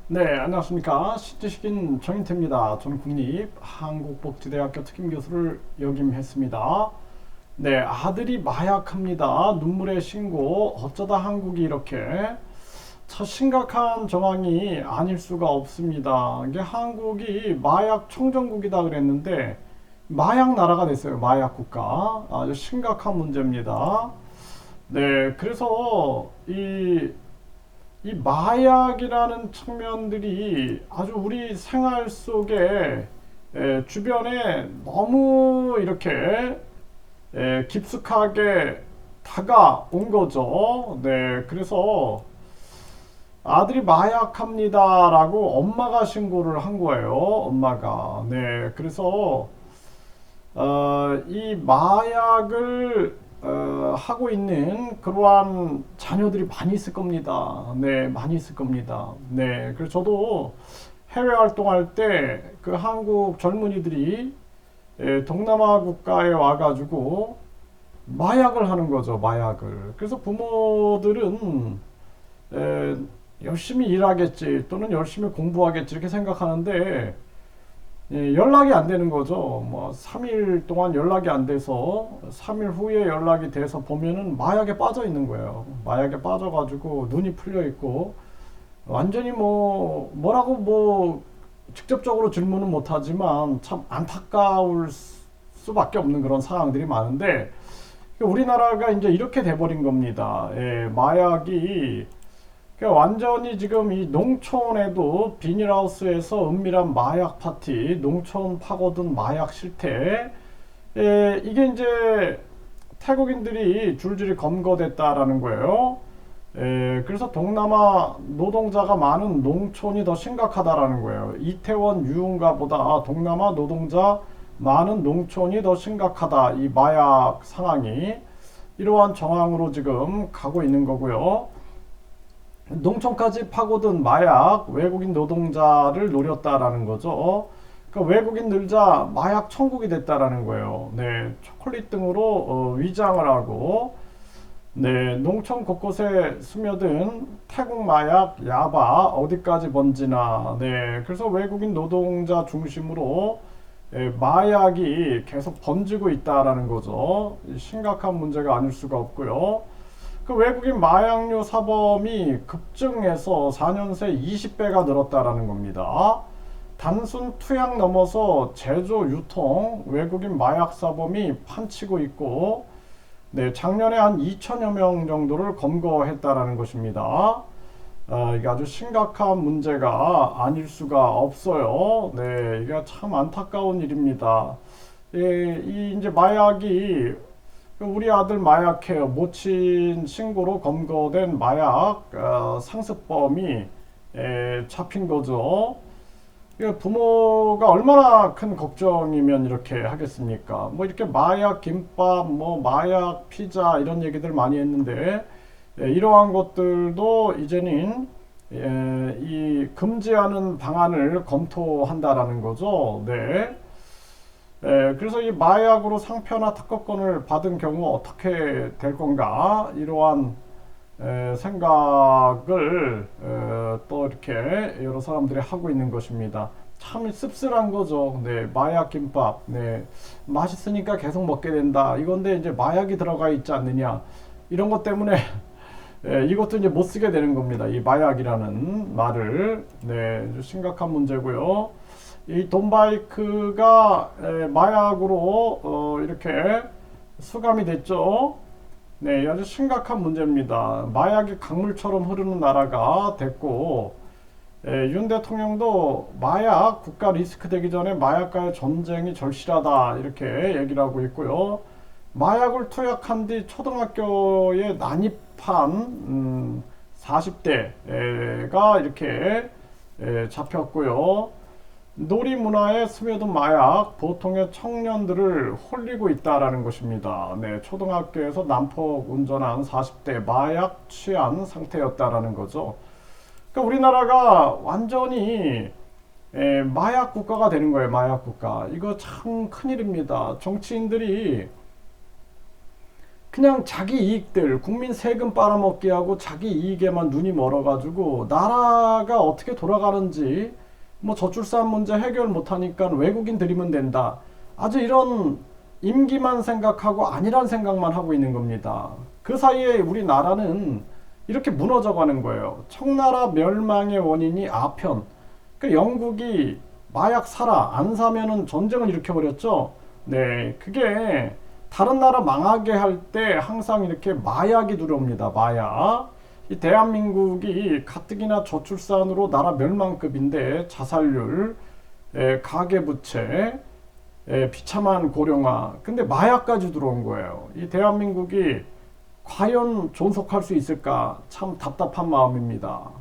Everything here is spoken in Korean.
네, 안녕하십니까. 신지식인 정인태입니다. 저는 국립한국복지대학교 특임교수를 역임했습니다. 네, 아들이 마약합니다. 눈물의 신고. 어쩌다 한국이 이렇게 참 심각한 정황이 아닐 수가 없습니다. 이게 한국이 마약 청정국이다 그랬는데 마약 나라가 됐어요. 마약 국가. 아주 심각한 문제입니다. 네, 그래서 이 마약이라는 측면들이 아주 우리 생활 속에 주변에 너무 이렇게 깊숙하게 다가온 거죠. 네, 그래서 아들이 마약합니다라고 엄마가 신고를 한 거예요. 엄마가. 네, 그래서 이 마약을 하고 있는 그러한 자녀들이 많이 있을 겁니다. 네, 많이 있을 겁니다. 네, 그래서 저도 해외 활동할 때 그 한국 젊은이들이 동남아 국가에 와가지고 마약을 하는 거죠, 마약을. 그래서 부모들은 에, 열심히 일하겠지, 또는 열심히 공부하겠지, 이렇게 생각하는데 연락이 안 되는 거죠. 뭐 3일 동안 연락이 안 돼서 3일 후에 연락이 돼서 보면은 마약에 빠져 있는 거예요. 마약에 빠져가지고 눈이 풀려 있고 완전히 뭐라고 직접적으로 질문은 못하지만 참 안타까울 수밖에 없는 그런 상황들이 많은데 우리나라가 이제 이렇게 돼버린 겁니다. 마약이 그러니까 완전히 지금 이 농촌에도 비닐하우스에서 은밀한 마약 파티, 농촌 파고든 마약 실태, 이게 이제 태국인들이 줄줄이 검거됐다라는 거예요. 그래서 동남아 노동자가 많은 농촌이 더 심각하다라는 거예요. 이태원 유흥가보다 동남아 노동자 많은 농촌이 더 심각하다. 이 마약 상황이 이러한 정황으로 지금 가고 있는 거고요. 농촌까지 파고든 마약 외국인 노동자를 노렸다라는 거죠. 그러니까 외국인 늘자 마약 천국이 됐다라는 거예요. 네, 초콜릿 등으로 위장을 하고 네, 농촌 곳곳에 스며든 태국 마약, 야바 어디까지 번지나. 네, 그래서 외국인 노동자 중심으로 마약이 계속 번지고 있다라는 거죠. 심각한 문제가 아닐 수가 없고요. 그 외국인 마약류 사범이 급증해서 4년 새 20배가 늘었다라는 겁니다. 단순 투약 넘어서 제조, 유통, 외국인 마약 사범이 판치고 있고, 네, 작년에 한 2천여 명 정도를 검거했다라는 것입니다. 이게 아주 심각한 문제가 아닐 수가 없어요. 네, 이게 참 안타까운 일입니다. 이 이제 마약이 우리 아들 마약해요. 모친 신고로 검거된 마약 상습범이 잡힌 거죠. 부모가 얼마나 큰 걱정이면 이렇게 하겠습니까? 뭐 이렇게 마약 김밥, 뭐 마약 피자 이런 얘기들 많이 했는데 이러한 것들도 이제는 이 금지하는 방안을 검토한다라는 거죠. 네. 그래서 이 마약으로 상표나 특허권을 받은 경우 어떻게 될 건가 이러한 생각을 또 이렇게 여러 사람들이 하고 있는 것입니다. 참 씁쓸한 거죠. 네, 마약 김밥, 네, 맛있으니까 계속 먹게 된다. 이건데 이제 마약이 들어가 있지 않느냐 이런 것 때문에 이것도 이제 못 쓰게 되는 겁니다. 이 마약이라는 말을. 네, 심각한 문제고요. 이 돈바이크가 마약으로 이렇게 수감이 됐죠. 네, 아주 심각한 문제입니다. 마약이 강물처럼 흐르는 나라가 됐고, 윤 대통령도 마약 국가 리스크 되기 전에 마약과의 전쟁이 절실하다 이렇게 얘기를 하고 있고요. 마약을 투약한 뒤 초등학교에 난입한 40대가 이렇게 잡혔고요. 놀이 문화에 스며든 마약, 보통의 청년들을 홀리고 있다라는 것입니다. 네, 초등학교에서 난폭 운전한 40대 마약 취한 상태였다라는 거죠. 그러니까 우리나라가 완전히 마약 국가가 되는 거예요. 마약 국가. 이거 참 큰일입니다. 정치인들이 그냥 자기 이익들, 국민 세금 빨아먹기 하고 자기 이익에만 눈이 멀어가지고 나라가 어떻게 돌아가는지 뭐 저출산 문제 해결 못하니까 외국인 들이면 된다. 아주 이런 임기만 생각하고 아니란 생각만 하고 있는 겁니다. 그 사이에 우리나라는 이렇게 무너져가는 거예요. 청나라 멸망의 원인이 아편. 그 영국이 마약 사라 안 사면은 전쟁을 일으켜버렸죠. 네, 그게 다른 나라 망하게 할 때 항상 이렇게 마약이 들어옵니다. 마약. 이 대한민국이 가뜩이나 저출산으로 나라 멸망급인데 자살률, 가계부채, 비참한 고령화. 근데 마약까지 들어온 거예요. 이 대한민국이 과연 존속할 수 있을까? 참 답답한 마음입니다.